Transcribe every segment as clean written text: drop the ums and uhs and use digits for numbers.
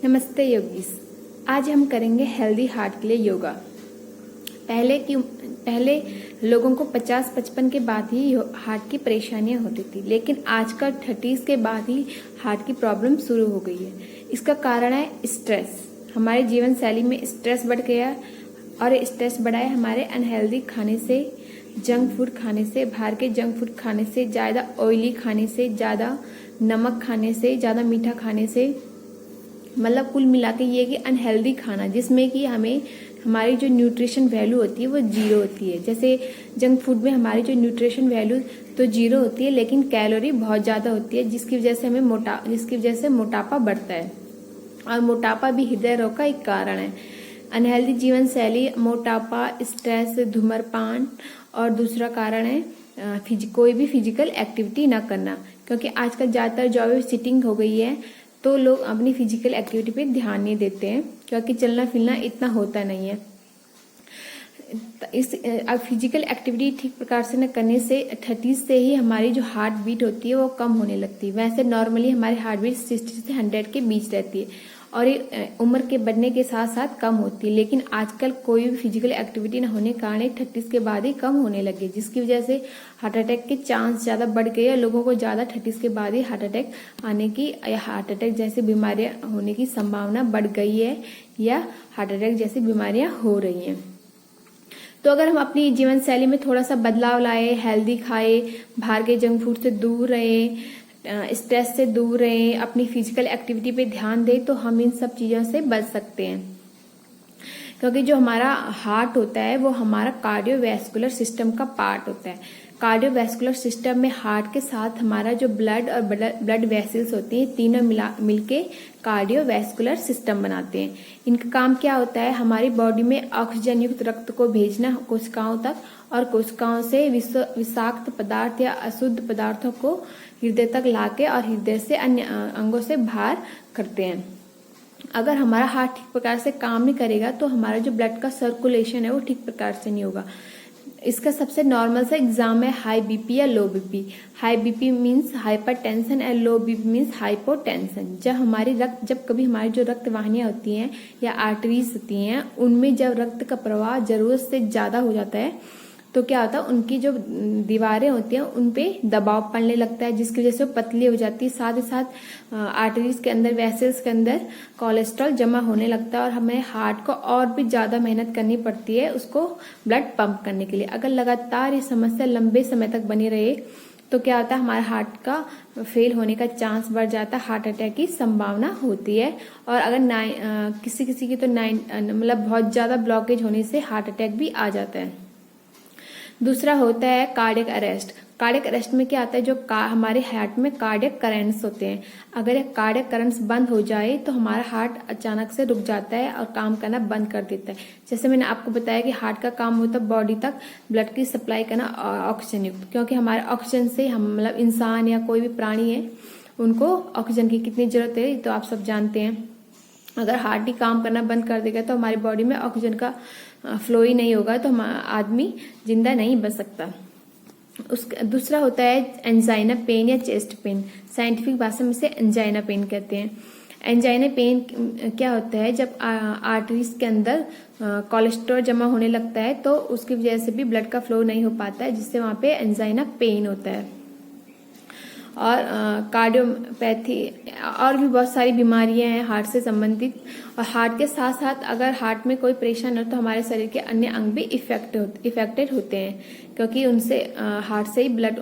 नमस्ते योगीस। आज हम करेंगे हेल्दी हार्ट के लिए योगा। पहले लोगों को 50-55 के बाद ही हार्ट की परेशानियां होती थी, लेकिन आजकल 30s के बाद ही हार्ट की प्रॉब्लम शुरू हो गई है। इसका कारण है स्ट्रेस। हमारे जीवन शैली में स्ट्रेस बढ़ गया और स्ट्रेस बढ़ा है हमारे अनहेल्दी खाने से, जंक फूड खाने से, बाहर के जंक फूड खाने से, ज़्यादा ऑयली खाने से, ज़्यादा नमक खाने से, ज़्यादा मीठा खाने से, मतलब कुल मिला के ये कि अनहेल्दी खाना जिसमें कि हमें हमारी जो न्यूट्रिशन वैल्यू होती है वो जीरो होती है। जैसे जंक फूड में हमारी जो न्यूट्रिशन वैल्यू तो जीरो होती है, लेकिन कैलोरी बहुत ज़्यादा होती है, जिसकी वजह से मोटापा बढ़ता है। और मोटापा भी हृदय रोग का एक कारण है। अनहेल्दी जीवन शैली, मोटापा, स्ट्रेस, धूम्रपान और दूसरा कारण है कोई भी फिजिकल एक्टिविटी ना करना, क्योंकि आजकल ज़्यादातर जॉब सिटिंग हो गई है तो लोग अपनी फिजिकल एक्टिविटी पे ध्यान नहीं देते हैं, क्योंकि चलना फिरना इतना होता नहीं है। अब फिजिकल एक्टिविटी ठीक प्रकार से न करने से 30 से ही हमारी जो हार्ट बीट होती है वो कम होने लगती है। वैसे नॉर्मली हमारी हार्ट बीट 60 से 100 के बीच रहती है और ये उम्र के बढ़ने के साथ साथ कम होती है, लेकिन आजकल कोई भी फिजिकल एक्टिविटी न होने के कारण 30 के बाद ही कम होने लगी, जिसकी वजह से हार्ट अटैक के चांस ज़्यादा बढ़ गए और लोगों को ज़्यादा 30 के बाद ही हार्ट अटैक आने की या हार्ट अटैक जैसी बीमारियां होने की संभावना बढ़ गई है या हार्ट अटैक जैसी बीमारियां हो रही हैं। तो अगर हम अपनी जीवन शैली में थोड़ा सा बदलाव लाए, हेल्दी खाए, बाहर के जंक फूड से दूर रहे, स्ट्रेस से दूर रहें, अपनी फिजिकल एक्टिविटी पे ध्यान दें, तो हम इन सब चीज़ों से बच सकते हैं। क्योंकि जो हमारा हार्ट होता है वो हमारा कार्डियोवैस्कुलर सिस्टम का पार्ट होता है। कार्डियोवैस्कुलर सिस्टम में हार्ट के साथ हमारा जो ब्लड और ब्लड वेसल्स होते हैं, तीनों मिलके कार्डियोवैस्कुलर सिस्टम बनाते हैं। इनका काम क्या होता है? हमारी बॉडी में ऑक्सीजन युक्त रक्त को भेजना कोशिकाओं तक और कोशिकाओं से विषाक्त पदार्थ या अशुद्ध पदार्थों को हृदय तक लाके और हृदय से अन्य अंगों से बाहर करते हैं। अगर हमारा हार्ट ठीक प्रकार से काम नहीं करेगा तो हमारा जो ब्लड का सर्कुलेशन है वो ठीक प्रकार से नहीं होगा। इसका सबसे नॉर्मल सा एग्जाम है हाई बीपी या लो BP. High BP means hypertension and low BP means hypotension. जब कभी हमारी जो रक्त वाहिनियां होती हैं या आर्टरीज होती हैं, उनमें जब रक्त का प्रवाह जरूरत से ज्यादा हो जाता है तो क्या होता है, उनकी जो दीवारें होती हैं उन पे दबाव पड़ने लगता है, जिसकी वजह से वो पतली हो जाती है। साथ ही साथ आर्टरीज के अंदर, वेसल्स के अंदर कोलेस्ट्रॉल जमा होने लगता है और हमें हार्ट को और भी ज्यादा मेहनत करनी पड़ती है उसको ब्लड पंप करने के लिए। अगर लगातार ये समस्या लंबे समय तक बनी रहे तो क्या होता है, हमारे हार्ट का फेल होने का चांस बढ़ जाता है, हार्ट अटैक की संभावना होती है। और अगर किसी की तो मतलब बहुत ज्यादा ब्लॉकेज होने से हार्ट अटैक भी आ जाता है। दूसरा होता है कार्डियक अरेस्ट। कार्डियक अरेस्ट में क्या आता है, जो हमारे हार्ट में कार्डियक करंट्स होते हैं, अगर ये कार्डियक करंट्स बंद हो जाए तो हमारा हार्ट अचानक से रुक जाता है और काम करना बंद कर देता है। जैसे मैंने आपको बताया कि हार्ट का काम होता है बॉडी तक ब्लड की सप्लाई करना ऑक्सीजन युक्त, क्योंकि हमारे ऑक्सीजन से हम मतलब इंसान या कोई भी प्राणी है उनको ऑक्सीजन की कितनी जरूरत है तो आप सब जानते हैं। अगर हार्ट ही काम करना बंद कर देगा तो हमारी बॉडी में ऑक्सीजन का फ्लो ही नहीं होगा तो आदमी जिंदा नहीं बच सकता। दूसरा होता है एंजाइना पेन या चेस्ट पेन। साइंटिफिक भाषा में इसे एंजाइना पेन कहते हैं। एंजाइना पेन क्या होता है, जब आर्टरीज के अंदर कोलेस्ट्रॉल जमा होने लगता है तो उसकी वजह से भी ब्लड का फ्लो नहीं हो पाता है, जिससे वहां पे एंजाइना पेन होता है। और कार्डियोपैथी और भी बहुत सारी बीमारियां हैं हार्ट से संबंधित। और हार्ट के साथ साथ अगर हार्ट में कोई परेशानी हो तो हमारे शरीर के अन्य अंग भी इफेक्टेड होते हैं, क्योंकि उनसे हार्ट से ही ब्लड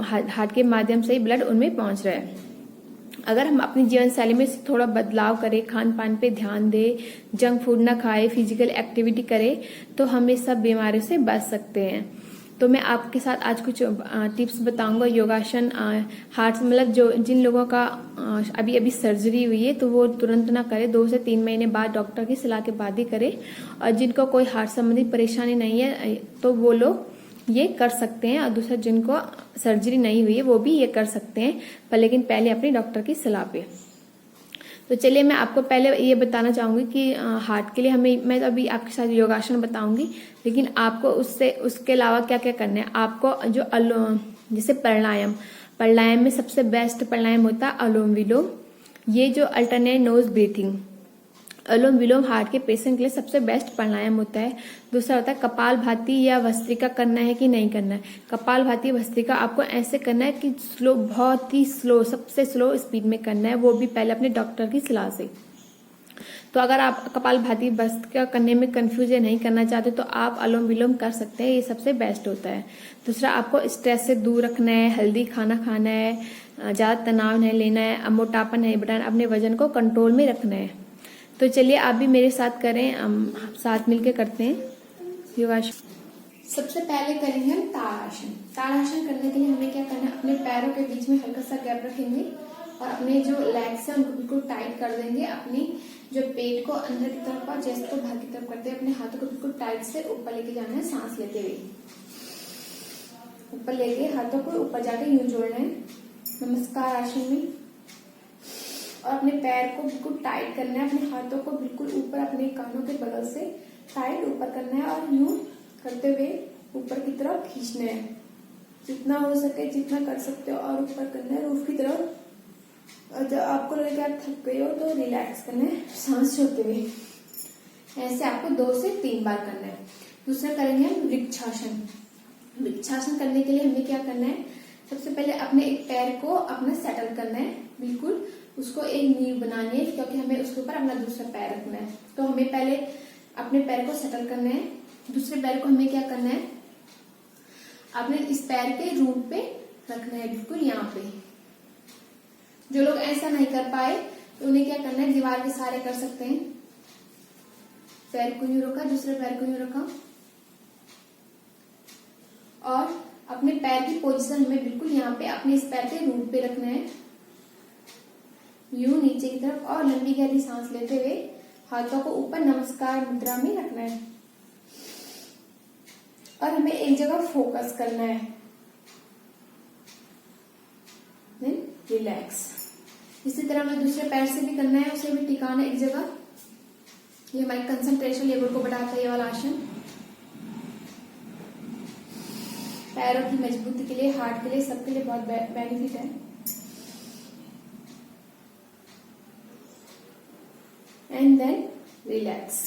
हार्ट के माध्यम से ही ब्लड उनमें पहुंच रहा है। अगर हम अपनी जीवन शैली में थोड़ा बदलाव करें, खान पान पे ध्यान दें, जंक फूड ना खाएं, फिजिकल एक्टिविटी करें, तो हम इस सब बीमारियों से बच सकते हैं। तो मैं आपके साथ आज कुछ टिप्स बताऊंगा। योगासन, हार्ट मतलब जिन लोगों का अभी सर्जरी हुई है तो वो तुरंत ना करे, 2 से 3 महीने बाद डॉक्टर की सलाह के बाद ही करे। और जिनको कोई हार्ट संबंधी परेशानी नहीं है तो वो लोग ये कर सकते हैं, और दूसरा जिनको सर्जरी नहीं हुई है वो भी ये कर सकते हैं, पर लेकिन पहले अपने डॉक्टर की सलाह पे। तो चलिए मैं आपको पहले ये बताना चाहूंगी कि हार्ट के लिए मैं तो अभी आपके साथ योगासन बताऊंगी, लेकिन आपको उसके अलावा क्या क्या करना है। आपको जैसे प्राणायाम में सबसे बेस्ट प्राणायाम होता है अनुलोम विलोम। ये जो अल्टरनेट नोज ब्रीथिंग अनुलोम विलोम हार्ट के पेशेंट के लिए सबसे बेस्ट प्राणायाम होता है। दूसरा होता है कपाल भाती या भस्त्रिका करना है कि नहीं करना है। कपाल भाती भस्त्रिका आपको ऐसे करना है कि स्लो, बहुत ही स्लो, सबसे स्लो स्पीड में करना है, वो भी पहले अपने डॉक्टर की सलाह से। तो अगर आप कपाल भाती भस्त्रिका करने में कंफ्यूज या नहीं करना चाहते तो आप अनुलोम विलोम कर सकते हैं, ये सबसे बेस्ट होता है। दूसरा, आपको स्ट्रेस से दूर रखना है, हेल्दी खाना खाना है, ज्यादा तनाव नहीं लेना है, मोटापा नहीं बढ़ाना, अपने वजन को कंट्रोल में रखना है। तो चलिए आप भी मेरे साथ करें, हम साथ मिलके करते हैं योगासन। सबसे पहले करेंगे हम ताड़ासन। ताड़ासन करने के लिए हमें क्या करना है, अपने पैरों के बीच में हल्का सा गैप रखेंगे और अपने जो लेग्स है उनको बिल्कुल टाइट कर देंगे। अपनी जो पेट को अंदर की तरफ और चेस्ट को बाहर की तरफ करते हैं, अपने हाथों को बिल्कुल टाइट से ऊपर लेके जाना है, सांस लेते हुए ऊपर लेके हाथों को ऊपर जाके यूं जोड़ना है नमस्कार आसन में। और अपने पैर को बिल्कुल टाइट करना है, अपने हाथों को बिल्कुल ऊपर अपने कानों के बगल से टाइट ऊपर करना है और यूं करते हुए ऊपर की तरफ खींचना है, जितना हो सके जितना कर सकते हो, और ऊपर करना है रूफ की तरफ। और जब आपको लगे कि आप थक गए हो तो रिलैक्स करना है सांस छोड़ते हुए। ऐसे आपको 2 से 3 बार करना है। दूसरा करेंगे हम वृक्षासन। वृक्षासन करने के लिए हमें क्या करना है, सबसे पहले अपने एक पैर को अपना सेटल करना है, बिल्कुल उसको एक नींव बनानी है, क्योंकि हमें उसके ऊपर अपना दूसरा पैर रखना है। तो हमें पहले अपने पैर को सेटल करना है। दूसरे पैर को हमें क्या करना है, अपने इस पैर के रूट पे रखना है, बिल्कुल यहाँ पे। जो लोग ऐसा नहीं कर पाए तो उन्हें क्या करना है, दीवार के सहारे कर सकते हैं। पैर को यूं रखा, दूसरे पैर को यूं रखा और अपने पैर की पोजीशन हमें बिल्कुल यहाँ पे अपने इस पैर के रूट पे रखना है, यूं नीचे की तरफ, और लंबी गहरी सांस लेते हुए हाथों को ऊपर नमस्कार मुद्रा में रखना है और हमें एक जगह फोकस करना है, देन रिलैक्स। इसी तरह हमें दूसरे पैर से भी करना है, उसे भी टिकाना है एक जगह। ये हमारी कंसंट्रेशन लेवल को बढ़ाता है ये वाला आसन। पैरों की मजबूती के लिए, हार्ट के लिए, सबके लिए बहुत बेनिफिट है। And then relax.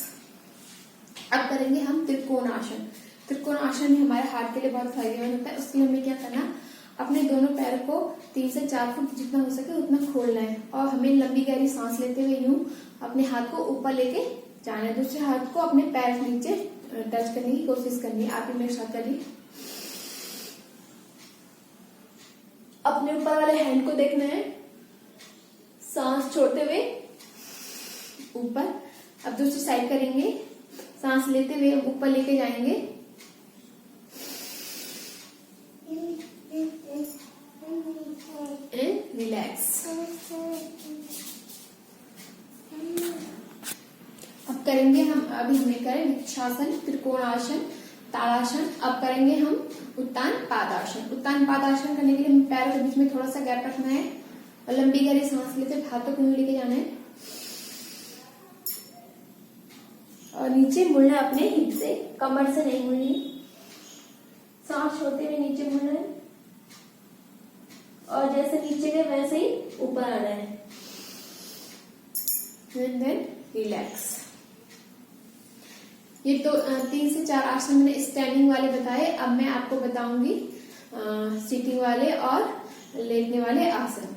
अब करेंगे हम त्रिकोण आसन। त्रिकोण आसन में हमारे हार्ट के लिए बहुत फायदेमंद होता है। उसके लिए हमें क्या करना, अपने दोनों पैर को 3 से 4 फुट जितना हो सके उतना खोलना है और हमें लंबी गहरी सांस लेते हुए यूं अपने हाथ को ऊपर लेके जाना है। दूसरे हाथ को अपने पैर के नीचे टच करने की कोशिश करनी है। आप भी मेरे साथ करिए। अपने ऊपर वाले हैंड को देखना है, सांस छोड़ते हुए ऊपर। अब दूसरी साइड करेंगे, सांस लेते हुए ऊपर लेके जाएंगे एंड रिलैक्स। अब करेंगे हम, अभी हमने करे वृक्षासन, त्रिकोणासन, ताड़ासन। अब करेंगे हम उत्तान पादासन। उत्तान पादासन करने के लिए हमें पैरों के बीच में थोड़ा सा गैप रखना है और लंबी गहरी सांस लेते हाथों को लेके जाना है और नीचे मुड़ना अपने हिप से, कमर से नहीं मुड़नी। सांस छोड़ते हुए नीचे मुड़ना है और जैसे नीचे गए वैसे ही ऊपर आना है। And then relax. ये तो 3 से 4 आसन मैंने स्टैंडिंग वाले बताए। अब मैं आपको बताऊंगी सीटिंग वाले और लेटने वाले आसन।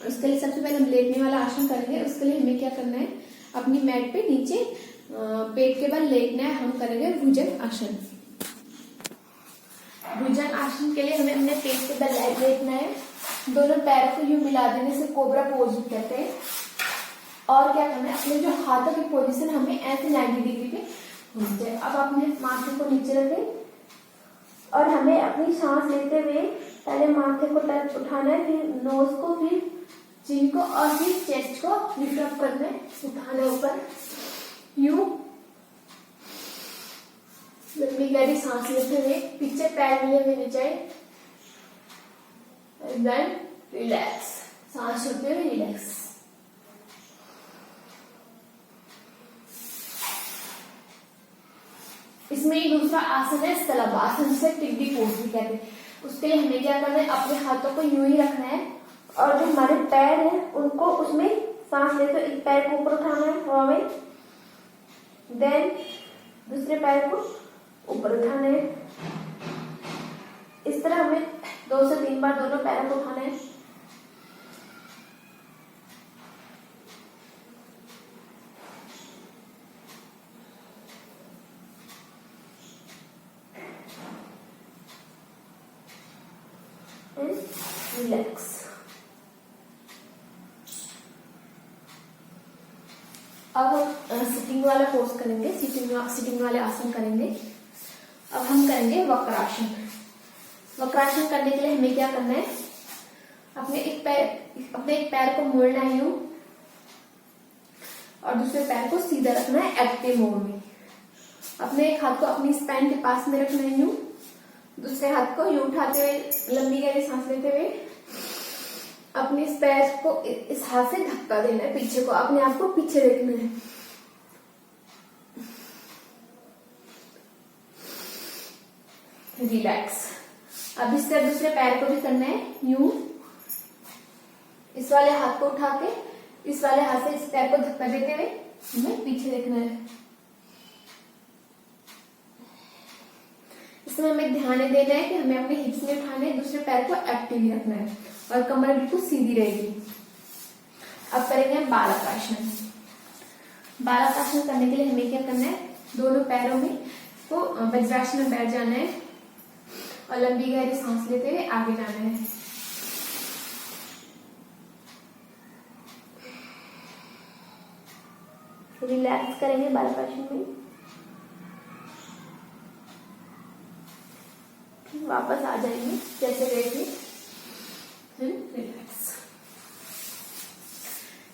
उसके लिए सबसे पहले हम लेटने वाला आसन करेंगे। उसके लिए हमें क्या करना है, अपनी मैट पे नीचे पेट के बल लेटना है। हम करेंगे भुजंग आसन। भुजंग आसन के लिए हमें अपने पेट के बल लेटना है। दोनों पैरों को यूं मिला देने से कोबरा पोज कहते हैं। और क्या करना है, अपने जो हाथों की पोजीशन हमें ऐसे 90 डिग्री पे होनी चाहिए। अब अपने माथे को नीचे रखें और हमें अपनी सांस लेते हुए पहले माथे को टच उठाना है, फिर नोज को, फिर चिन को और फिर चेस्ट को लिफ्ट अप करना है, उठाना ऊपर। यूं लंबी गहरी सांस लेते हुए पीछे पैर मिले हुए नीचे, देन रिलैक्स। सांस छोड़ते हुए रिलैक्स। इसमें एक दूसरा आसन है स्थलाभासन, जिसे टिड्डी पोज भी कहते हैं। उसके लिए हमें क्या करना है, अपने हाथों को यूं ही रखना है और जो हमारे पैर हैं उनको उसमें सांस लेते हुए एक पैर को ऊपर उठाना है हवा में, देन दूसरे पैर को ऊपर उठाना है। इस तरह हमें 2 से 3 बार दोनों पैरों को उठाना है। रिलैक्स। अब हम सिटिंग वाला पोज करेंगे, सिटिंग वाले आसन करेंगे। अब हम करेंगे वक्रासन। वक्रासन करने के लिए हमें क्या करना है, अपने एक पैर को मोड़ना है यूं और दूसरे पैर को सीधा रखना है एक्टिव मोड में। अपने एक हाथ को अपनी स्पाइन के पास में रखना है यूं, दूसरे हाथ को यूं उठाते हुए लंबी गहरी सांस लेते हुए अपने इस पैर को इस हाथ से धक्का देना है पीछे को, अपने आप को पीछे देखना है। रिलैक्स। अब इससे दूसरे पैर को भी करना है यूं, इस वाले हाथ को उठा के इस वाले हाथ से इस पैर को धक्का देते हुए हमें पीछे देखना है। इसमें हमें ध्यान देना है कि हमें अपने हिप्स में उठाना है, दूसरे पैर को एक्टिव रखना है और कमर बिल्कुल सीधी रहेगी। अब करेंगे बालकासन। बालकासन करने के लिए हमें क्या करना है, दोनों पैरों में को वज्रासन में बैठ जाना है और लंबी गहरी सांस लेते हुए आगे जाना है। रिलैक्स करेंगे बालकासन में। वापस आ जाएंगे जैसे गए थे। रिलैक्स।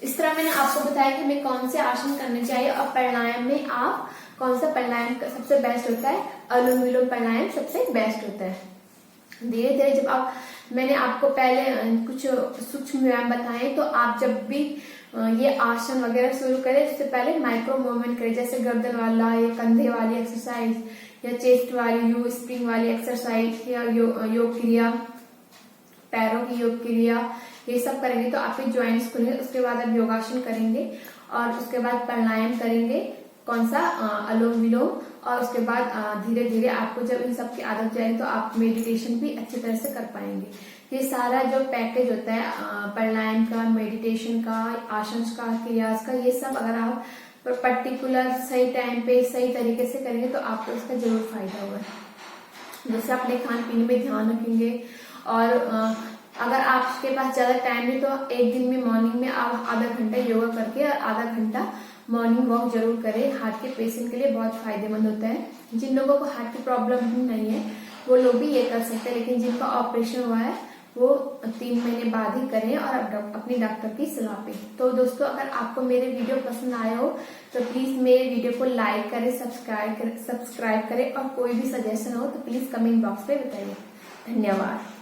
इस तरह मैंने आपको बताया कि हमें कौन से आसन करने चाहिए और प्राणायाम में आप कौन सा प्राणायाम सबसे बेस्ट होता है। अनुलोम विलोम प्राणायाम सबसे बेस्ट होता है। धीरे धीरे जब मैंने आपको पहले कुछ सूक्ष्म व्यायाम बताए, तो आप जब भी ये आसन वगैरह शुरू करें उससे पहले माइक्रो मूवमेंट करें, जैसे गर्दन वाला या कंधे वाली एक्सरसाइज या चेस्ट वाली यू स्प्रिंग वाली एक्सरसाइज या योग क्रिया, पैरों की योग क्रिया, ये सब करेंगे तो आपके ज्वाइंट्स खुलेंगे। उसके बाद आप योगासन करेंगे और उसके बाद प्राणायाम करेंगे, कौन सा अनुलोम विलोम, और उसके बाद धीरे धीरे आपको जब इन सब की आदत जाएगी तो आप मेडिटेशन भी अच्छी तरह से कर पाएंगे। ये सारा जो पैकेज होता है प्राणायाम का, मेडिटेशन का, आसन का, क्रियास का, ये सब अगर आप पर्टिकुलर सही टाइम पे सही तरीके से करेंगे तो आपको इसका जरूर फायदा होगा। जैसे अपने खान पीने में ध्यान रखेंगे और अगर आपके पास ज्यादा टाइम है तो एक दिन में मॉर्निंग में आप आधा घंटा योगा करके और आधा घंटा मॉर्निंग वॉक जरूर करें। हार्ट के पेशेंट के लिए बहुत फायदेमंद होता है। जिन लोगों को हार्ट की प्रॉब्लम नहीं है वो लोग भी ये कर सकते हैं, लेकिन जिनका ऑपरेशन हुआ है वो 3 महीने बाद ही करें और अपने डॉक्टर की सलाह पे। तो दोस्तों, अगर आपको मेरे वीडियो पसंद आया हो तो प्लीज मेरे वीडियो को लाइक करें, सब्सक्राइब करें और कोई भी सजेशन हो तो प्लीज कमेंट बॉक्स पे बताइए। धन्यवाद।